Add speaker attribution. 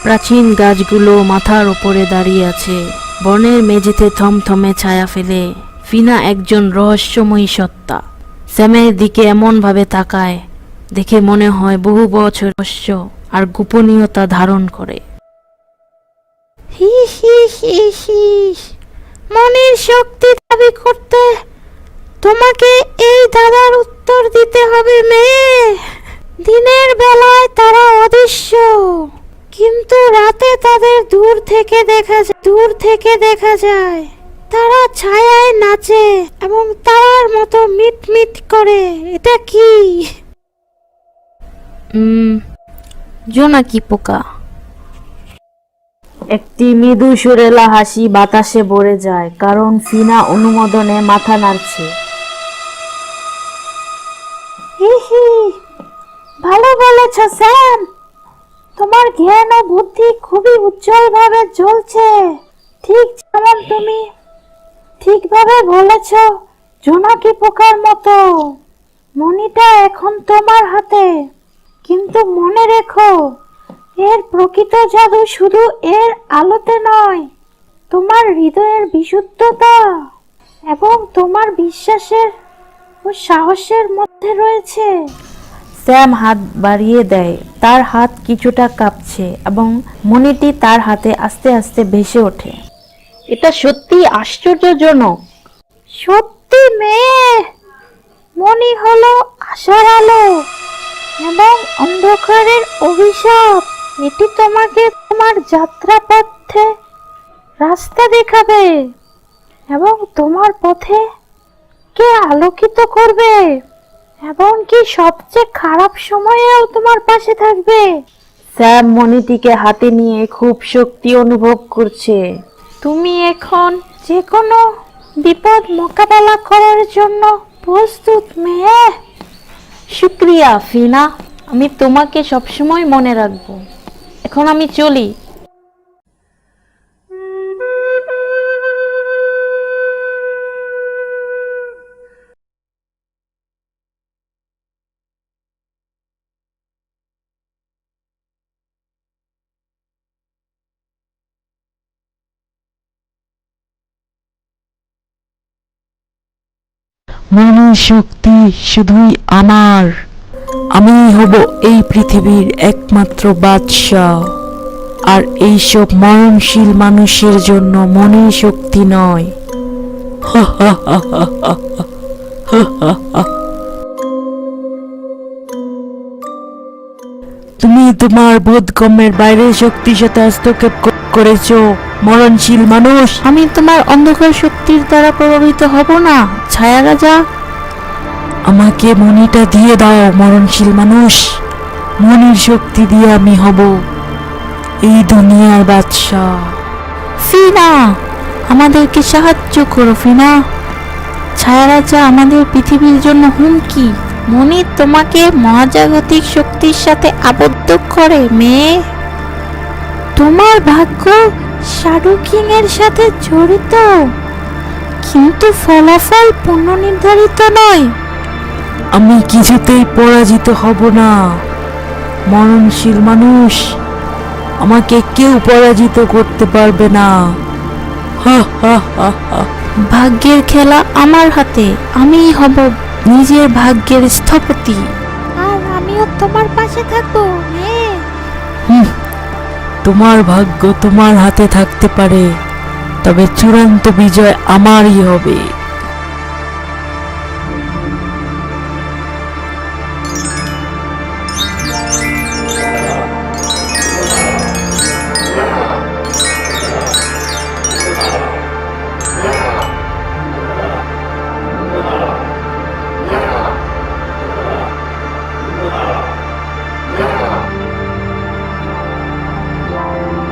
Speaker 1: প্রাচীন গাছগুলো মাথার উপরে দাঁড়িয়ে আছে, বনের মেঝেতে থমথমে ছায়া ফেলে। ফিনা একজন রহস্যময়ী সত্তা। স্যামের দিকে এমনভাবে তাকায়, দেখে মনে হয় বহু বছর রহস্য আর গোপনীয়তা ধারণ করে। হি হি হি হি, মনের শক্তি দাবি করতে তোমাকে এই দাদার উত্তর দিতে হবে মেয়ে। দিনের বেলায় তারা অদৃশ্য, কিন্তু রাতে তাদের দূর থেকে দেখা যায়। তারা ছায়ায় নাচে এবং তারার মতো মিটমিট করে। এটা কি? জোনাকি পোকা। একটি মৃদু সুরেলা হাসি বাতাসে ভরে যায়, কারণ ফিনা অনুমোদনে মাথা নাড়ছে। হি হি, ভালো বলেছ স্যাম। তোমার জ্ঞান ও বুদ্ধি খুবই উজ্জ্বলভাবে জ্বলছে। ঠিক যেমন তুমি ঠিকভাবে বলেছ, জোনাকি পোকার মতো। মণিটা এখন তোমার হাতে, কিন্তু মনে রেখো, এর প্রকৃত জাদু শুধু এর আলোতে নয়, তোমার হৃদয়ের বিশুদ্ধতা এবং তোমার বিশ্বাসের ও সাহসের মধ্যে রয়েছে। স্যাম হাত বাড়িয়ে দেয়, তার হাত কিছুটা কাঁপছে এবং মণিটি তার হাতে আস্তে আস্তে ভেসে ওঠে। এটা সত্যি আশ্চর্যজনক। সত্যি মেয়ে, মণি হলো আশার আলো এবং অন্ধকারের অভিশাপ। এটি তোমাকে তোমার যাত্রাপথে রাস্তা দেখাবে এবং তোমার পথে কে আলোকিত করবে, এবং কি সবচেয়ে খারাপ সময়েও তোমার পাশে থাকবে। স্যাম মণিটিকে হাতে নিয়ে খুব শক্তি অনুভব করছে। তুমি এখন যে কোনো বিপদ মোকাবেলা করার জন্য প্রস্তুত মেয়ে। শুক্রিয়া ফিনা, আমি তোমাকে সবসময় মনে রাখবো। এখন আমি চলি।
Speaker 2: মনের শক্তি শুধুই আমার। আমি হব এই পৃথিবীর একমাত্র বাদশা। আর এইসব মরণশীল মানুষের জন্য মনের শক্তি নয়। তুমি তোমার বোধগম্যের বাইরের শক্তির সাথে হস্তক্ষেপ করেছো, মরণশীল মানুষ।
Speaker 1: আমি তোমার অন্ধকার শক্তির দ্বারা প্রভাবিত হব না, ছায়া রাজা।
Speaker 2: আমাকে মণিটা দিয়ে দাও মরণশীল মানুষ। মনির শক্তি দিয়ে আমি হব এই দুনিয়ার বাদশা।
Speaker 1: ফিনা, আমাদেরকে সাহায্য করো ফিনা। ছায়া রাজা আমাদের পৃথিবীর জন্য হুমকি। মনি তোমাকে মহাজাগতিক শক্তির সাথে আবদ্ধ করে মেয়ে। তোমার ভাগ্য শ্যাডো কিং এর সাথে জড়িত, কিন্তু ফলাফল পূর্ণনির্ধারিত নয়।
Speaker 2: আমি কিছুতেই পরাজিত হব না মরণশীল মানুষ। আমাকে কেউ পরাজিত করতে পারবে না।
Speaker 1: ভাগ্যের খেলা আমার হাতে, আমিই হব নিজের ভাগ্যের স্থপতি। আর আমিও তোমার পাশে থাকবো মেয়ে।
Speaker 2: তোমার ভাগ্য তোমার হাতে থাকতে পারে, তবে চূড়ান্ত বিজয় আমারই হবে।